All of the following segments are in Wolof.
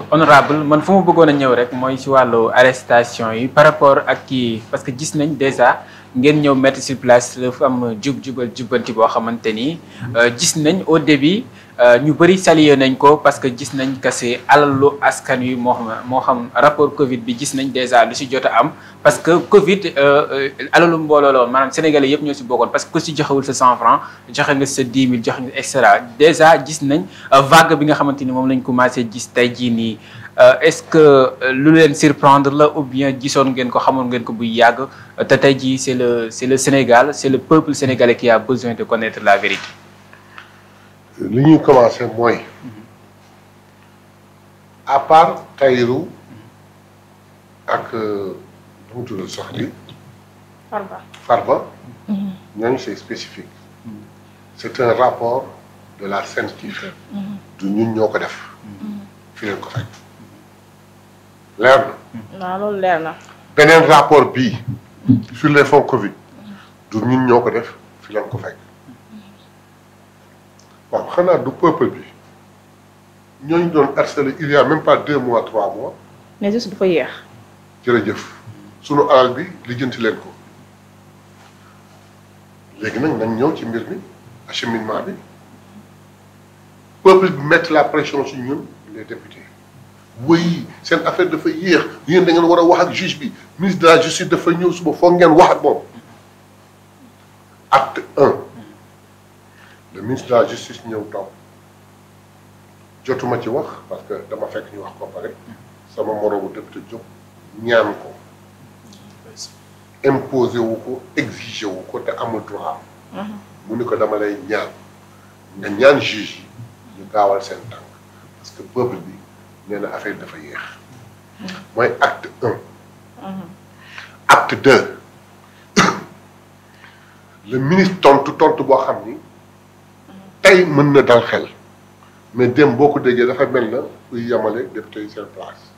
honorable man fu mu bëggoon a ñëw rek mooy ci wàllu arrestation yi par rapport ak kii parce que gis nañ déjà ngeen ñëw mettre sur place dafa am jubbanti boo xamante ni gis nañ au début ñu bëri salué nañ ko parce que gis nañ que c'est alalu askan wi moo xam rapport Covid bi gis nañ déjà lu ci jot a am parce que Covid alalu mbooloo la woon maanaam sénégalais yëpp ñoo ci bokkoon parce que ku ci joxewul sa 100 francs joxe nga sa 10 000 joxe nga et cetera déjà gis nañ vague bi nga xamante ni moom lañ commencé gis tey jii nii est-ce que lu leen surprendre la ou bien gisoon ngeen ko xamoon ngeen ko buy yàgg te tey jii c'est le Sénégal c'est le peuple sénégalais qui a besoin de connaître la vérité. li ñuy commencé mooy à part Tahirou ak nu mu tudd sax di Farba ñooñu c'est spécifique c'est un rapport de la CENTIF du ñun ñoo ko def fi leen ko fekk leer na waaw loolu leer na beneen rapport bii sur les fonds Covid du ñun ñoo ko def fi leen ko fekk waaw xanaa du peuple bi ñooñu doon harcelé il y a même pas 2 mois 3 mois. mais juste dafa yéex. jërëjëf sunu alal bi lijjanti leen ko léegi nag nañ ñëw ci mbir mi acheminement bi peuple bi mettre la pression sur ñun les députés. oui seen affaire dafa yéex yéen da ngeen war a wax ak juge bi ministre de la justice dafa ñëw suba foog ngeen wax ak moom. acte 1. le ministre de la justice ñëw toog jotuma ci wax parce que dama fekk ñu wax ko pare sama moroomu député jóg ñaan ko imposé wu ko exigé wu ko te amul droit mu ni ko dama lay ñaan nga ñaan juge yi ñu gaawal seen tànk parce que peuple bi nee na affaire dafa yéex mooy acte 1 acte 2 le ministre tontu boo xam ni tey mën na dal xel mais dem boo ko déggee dafa mel na kuy yamale député yi seen place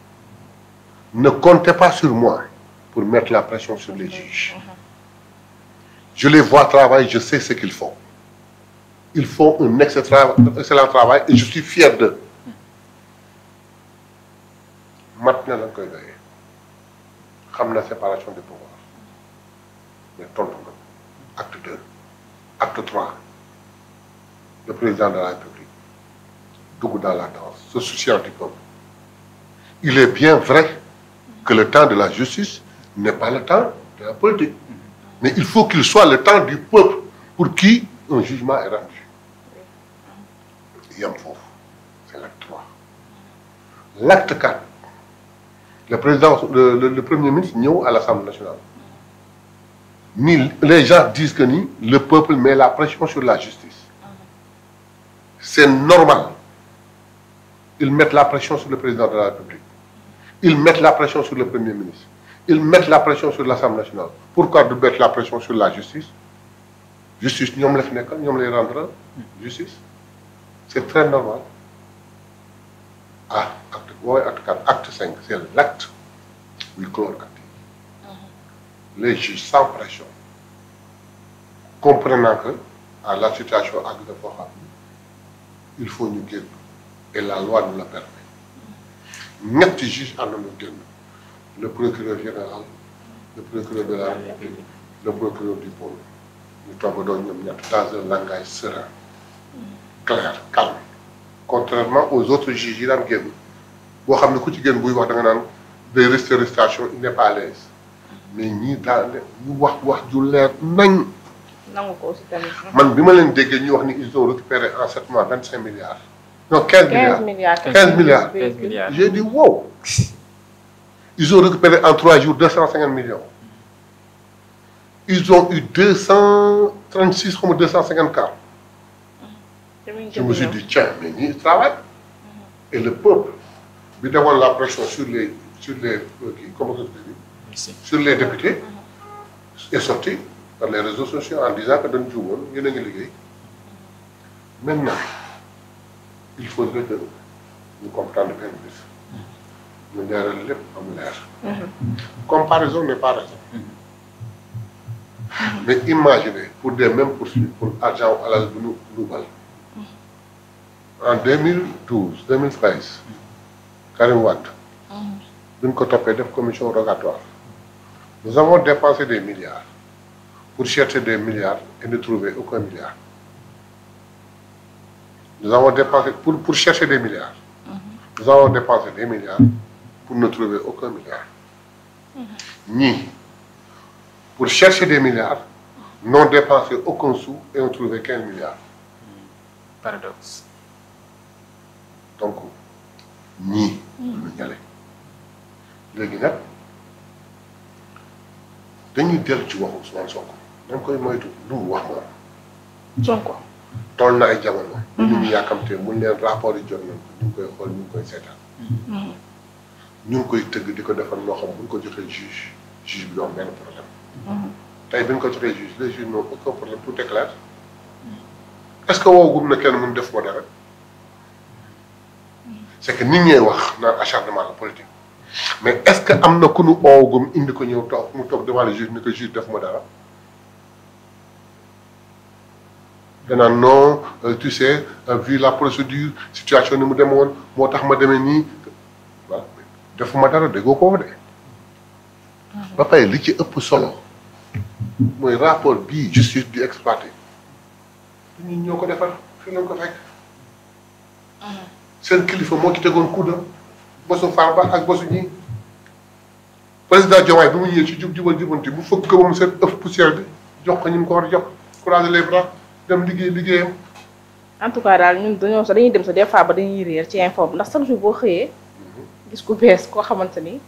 ne comptez pas sur moi pour mettre la pression sur les juges je les vois travailler je sais ce qu'ils font ils font un excellent travail et je suis fier d'eux mat na la koy doyee xam na séparation des pouvoirs mais tontu na acte 2 acte 3 le président de la République dugg dans la danse se souciant du peuple il est bien vrai que le temps de la justice n'est pas le temps de la politique mais il faut qu'il soit le temps du peuple pour qui un jugement est rendu yam foofu c'est l'acte 3 l'acte 4 le président le premier ministre ñëw à l'Assemblée nationale ni les gens disent que ni le peuple met la pression sur la justice c'est normal. Ils mettent la pression sur le président de la République. Ils mettent la pression sur le Premier ministre. Ils mettent la pression sur l'Assemblée nationale. Pourquoi de mettre la pression sur la justice? Justice, ñoom la fi nekkal ñoom lay rendre justice. C'est très normal. Ah, acte 4, acte 5, c'est l'acte huis clos actif. Les juges sans pression, comprenant que à la situation ak dafa xam il faut ñu génn et la loi nous le permet ñetti juge ànd na génn le procureur général le procureur de la République le procureur du pôle ñu toog doon ñoom ñett dans un langage serein clair calme contrairement aux autres juges yi daan génn boo xam ne ku ci génn buy wax da nga naan day restauration il n'est pas à l'aise mais ñii daal ñu wax ju leer nañ. nangu ko aussi tamit. man bi ma leen déggee ñu wax ni ils ont récupéré en 7 mois 25 milliards. non 15 milliards 15 milliards. J'ai dit wow. Ils ont récupéré en 3 jours 250 millions. Ils ont eu 236 comme 254. Je me suis dit tiens mais ñii ils travaillent. Et le peuple bi defoon la pression sur les comment ça se dit sur les députés est sorti par les réseaux sociaux en disant que dañu juumoon yéen a ngi liggéey maintenant il faudrait que ñu comprendre benn bis ñu leeral lépp am leer. Comparaison n'est pas raison. Mais imaginez pour des mêmes poursuites pour argent alal bu ñu luubal en 2012 2013 Karim Wade. Bi ñu ko toppee def commission rogatoire. Nous avons dépensé des milliards pour chercher des milliards et ne trouver aucun milliard. Nous avons dépensé pour chercher des milliards. Nous avons dépensé des milliards pour ne trouver aucun milliard. Ni pour chercher des milliards, n'ont dépensé aucun sou et ont trouvé 15 milliards. Paradoxe. Donc, ni lu ñale léegi nag dañuy dellu ci waxu Ousmane Sonko dañ koy moytu lu mu wax moom. Sonko. toll na ay jamono. nit ñi yàkkamtee mun leen rapport yi jot nañ ko ñu ngi koy xool ñu ngi koy seetaan. ñu ngi koy tëgg di ko defal loo xam bu ñu ko joxee juge bi du am benn problème. tey bi ñu ko joxee juge les juges n'ont aucun problème tout est clair. est-ce que woowagum na kenn mun def ko dara. c'est que nit ñee wax naan acharnement la politique mais est-ce que am na ku nu oowagum indi ko ñëw toog mu toog devant le juge ni ko juge def ma dara. danaan non tu sais vu la procédure situation ni mu demee woon moo tax ma demee nii voilà defuma dara déggoo ko de. ba pare li ci ëpp solo mooy rapport bii justice di exploité ñun ñoo ko defar fii lañ ko fekk. seen kilifa moo ci tegoon kuddam bosu Farba ak bosu ñii président Diomaye bi mu ñëwee ci jubal jubanti bu fëgg ko ba mu seet ëpp poussière bi jox ko ñu mu ko war a jox croiser les bras dem liggéeyam. en tout cas daal ñun dañoo sax dañuy dem sa des fois ba dañuy réer ci info ndax chaque jour boo xëyee. gis ku bees koo xamante ni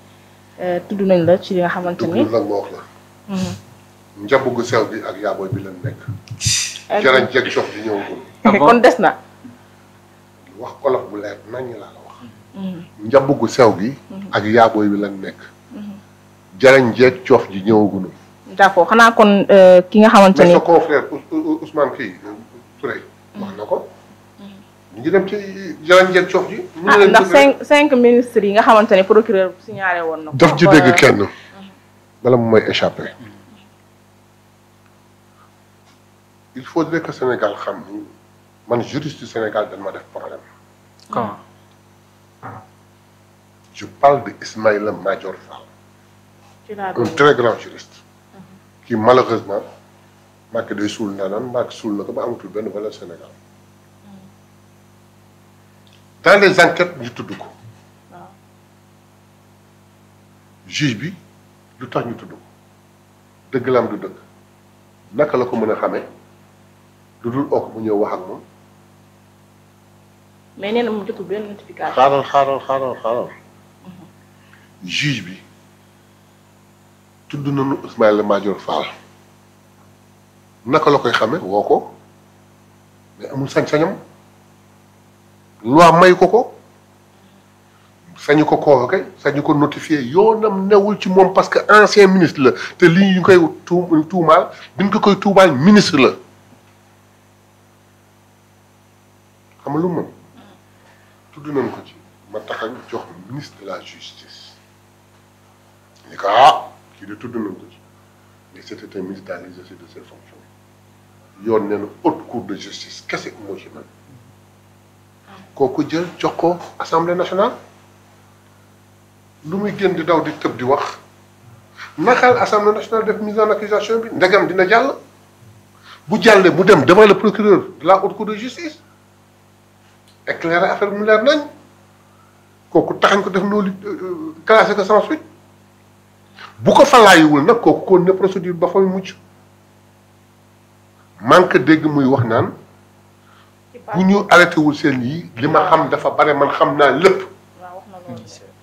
tudd nañ la ci li nga xamante ni. dugg nag ma wax la. njabu gu sew bi ak yaabooy bi lañ nekk. jarañ jeg cof di ñëw kon des na. wax olof bu leer nañ laa la wax. njabu gu sew gi. ak yaabooy bi lañ nekk. jarañ jeg coof ji ñëwagunu. d'accord xanaa kon ki nga xamante ni. mais sa confrère Ousmane kii Touré. wax na ko. ñu ngi dem ci jarañ jeg coof ji. ndax cinq ministres yi nga xamante ni procureur signalé woon na ko. daf ci dégg kenn. bala mu may échappé. il faudrait que Sénégal xam ni man juriste du Sénégal dañ ma def problème. Comment? Je parle de Ismaïla Madior Fall. Un très grand juriste. Qui malheureusement Macky day suul ndaanaan Macky suul na ko ba amatul benn valeur Sénégal. Dans les enquêtes ñu tudd ko. juge bi lu tax ñu tudd ko dëgg la am du dëgg naka la ko mën a xamee lu dul okk mu ñëw wax ak moom. mais nee na mu jotul benn notification. xaaral. juge bi tudd nañu Ismaïla Madior Fall naka la koy xamee woo ko mais amul sañ-sañam loi may ko sañu ko convoqué sañu ko notifié yoonam newul ci moom parce que ancien ministre la te lii ñu koy tuumaal biñ ko koy tuumaal ministre la xam nga lu moom tudd nañ ko ci ma taxañ jox ministre de la justice ni ko kii de tudd nañ ko ci mais c'était un ministre dans l'exercice de ses fonctions yoon nee na haute cour de justice kese moo ci man kooku jël jox ko assemblée nationale lu muy gën di daw di tëb di wax nakaal assemblée nationale def mise en accusation bi ndegam dina jàll bu jàllee mu dem devant le procureur de la haute cour de justice éclairer affaire bi mu leer nañ kooku taxañ ko def noonu classé ko sans suite bu ko falaayiwul nag kooku kon ne procédure ba fay mucc manque dégg muy wax naan bu ñu arrêté wul seen yi li ma xam dafa bare man xam naa lépp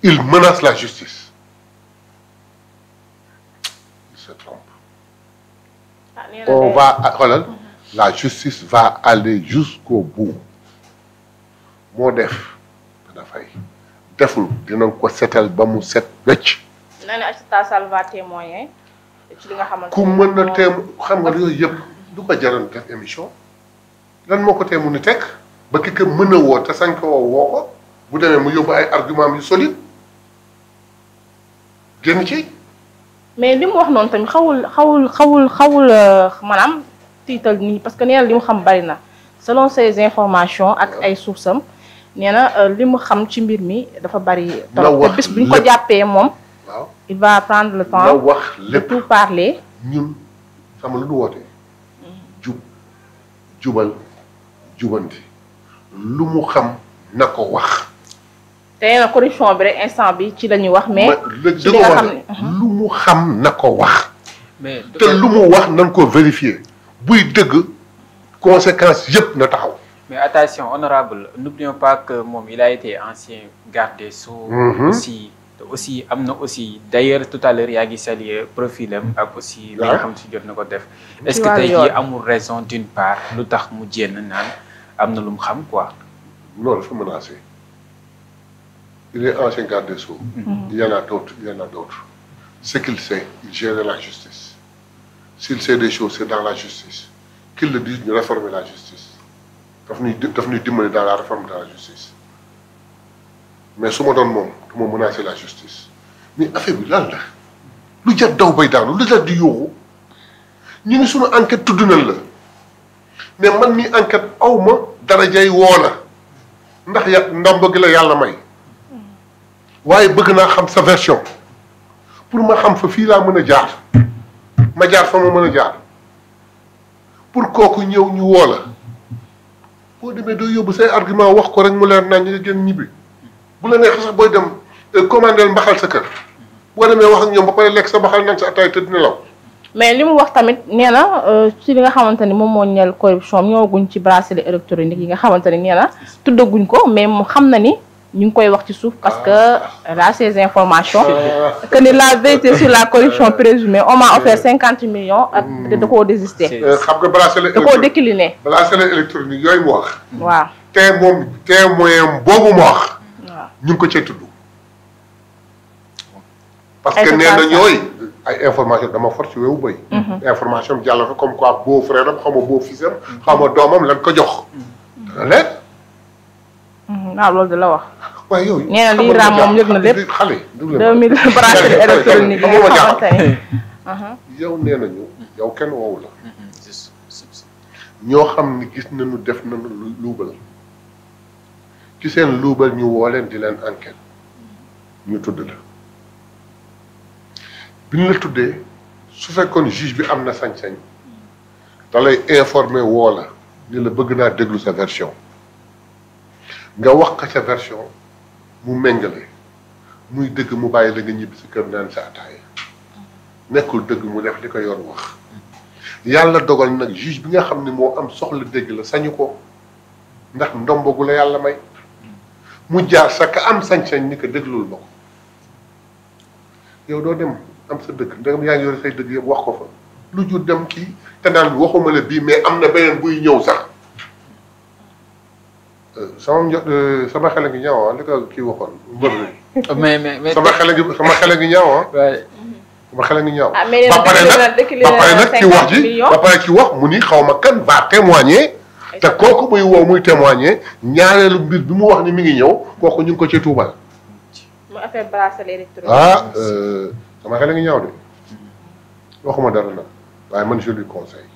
il menace la justice il se trompe on va xoolal la justice va aller jusqu'au bout moo def dafay deful dinañ ko setal ba mu set wecc nee na Aïssata Tall va témoigner ci li nga xamante ku mën na teem xam nga yooyu yëpp du ko jaroon def émission lan moo ko teemu ni tekk ba ki ko mën a woo te sañ ko woo ko bu demee mu yóbbu ay argument yu solide génn ci. mais li mu wax noonu tamit xawul maanaam tiital nii parce que nee na li mu xam bari na selon ses informations ak ay sources am nee na li mu xam ci mbir mi dafa bari. na trop wax te bis bu ñu ko jàppee moom. waaw il va prendre le na temps wax de lépp tout parler. ñun sama lu nu wootee jub jubal jubanti lu mu xam na ko wax. te nee na corruption bi rek instant bi ci la ñuy wax mais. ci li nga nga xam ne lu mu xam na ko wax. mais te lu mu wax nañ ko vérifier buy dëgg conséquences yëpp na taxaw. mais attention honorable n'oublions pas que moom il a été ancien garde des Sceaux. aussi te aussi am na aussi d'ailleurs tout à l'heure yaa ngi saluer profilam ak aussi li nga xam si jot na ko def. est-ce que tey jii amul raison d'une part lu tax mu jénn naan am na lu mu xam quoi. loolu dafa menacé il est ancien garde des Sceaux. il y en a d'autres il y en a d'autres. ce qu'il sait il gère la justice s'il sait des choses c'est dans la justice qu'il le dise ñu réformer la justice daf ñuy dimbali dans la réforme de la justice mais su ma doon moom du ma menacer la justice mais affaire bi lan la lu jar daw bay daanu lu jar di yóoxu ñu ni suñu enquête tudd nañ la mais man mi enquête aw ma darajay woo la ndax ndomb gi la yàlla may waaye bëgg naa xam sa version pour ma xam fa fii laa mën a jaar ma jaar fa ma mën a jaar pour kooku ñëw ñu woo la boo demee doo yóbbu say argument wax ko rek mu leer naa ñu gën ñibbi bu la neexee sax booy dem commandeel mbaxal sa kër boo demee wax ak ñoom ba pare lekk sa mbaxal nag sa ataay tëdd nelaw. mais li mu wax tamit nee na ci li nga xamante ni moom moo ñeel corruption ñëwaguñ ci bracelet électronique yi nga xamante ni nee na tuddaguñ ko mais mu xam na ni ñu ngi koy wax ci suuf parce que là ces informations que ni la vérité sur la corruption présumée on m'a offert 50 millions ak da koo désister. xam nga bracelet da koo décliner. bracelet électronique yooyu mu wax. waaw témoin boobu mu wax. waaw ñu ngi ko cay tudd. parce que nee na ñooy ay information dama for ci wewu bëy. information bi jàll fa comme quoi beau frère am xaw ma beau fils am xaw ma doomam lan ko jox. dana leer. waaw loolu de la wax. waaye yow nee na lii raam moom yëg na lépp xale. 2000 bracelet électronique yi nga xamante ni. yow nee nañu yow kenn woowu la. ñoo xam ni gis nañu def nañu luubal ci seen luubal ñu woo leen di leen enquête ñu tudd la bi ñu la tuddee su fekkoon juge bi am na sañ-sañ da lay informer woo la ni la bëgg naa déglu sa version nga wax ko sa version mu méngale muy dëgg mu bàyyi la nga ñibbi si kër naan sa ataaya nekkul dëgg mu def li ko yoon wax yàlla dogal nag juge bi nga xam ne moo am soxla dégg la sañu ko ndax ndombagu la yàlla may mu jaar sa ka am sañ-sañ ni ko déglul ma ko yow doo dem am sa dëgg ndegam yaa ngi yore say dëgg yëpp wax ko fa lu jur dem kii te naan waxuma la bii mais am na beneen buy ñëw sax sama xel a ngi ñaaw li ko kii waxoon mbër mais sama xel a ngi ñaaw sama xel a ngi ñaaw. mais ba pare nag ci wax ji ba pare ci wax mu ni xaw ma kan va témoigner te kooku muy woo muy témoigner ñaareelu mbir bi mu wax ni mi ngi ñëw kooku ñu ngi ko ci tuubal. mu affaire bracelet électronique. sama xel a ngi ñaaw de waxuma dara nag waaye man je lui conseille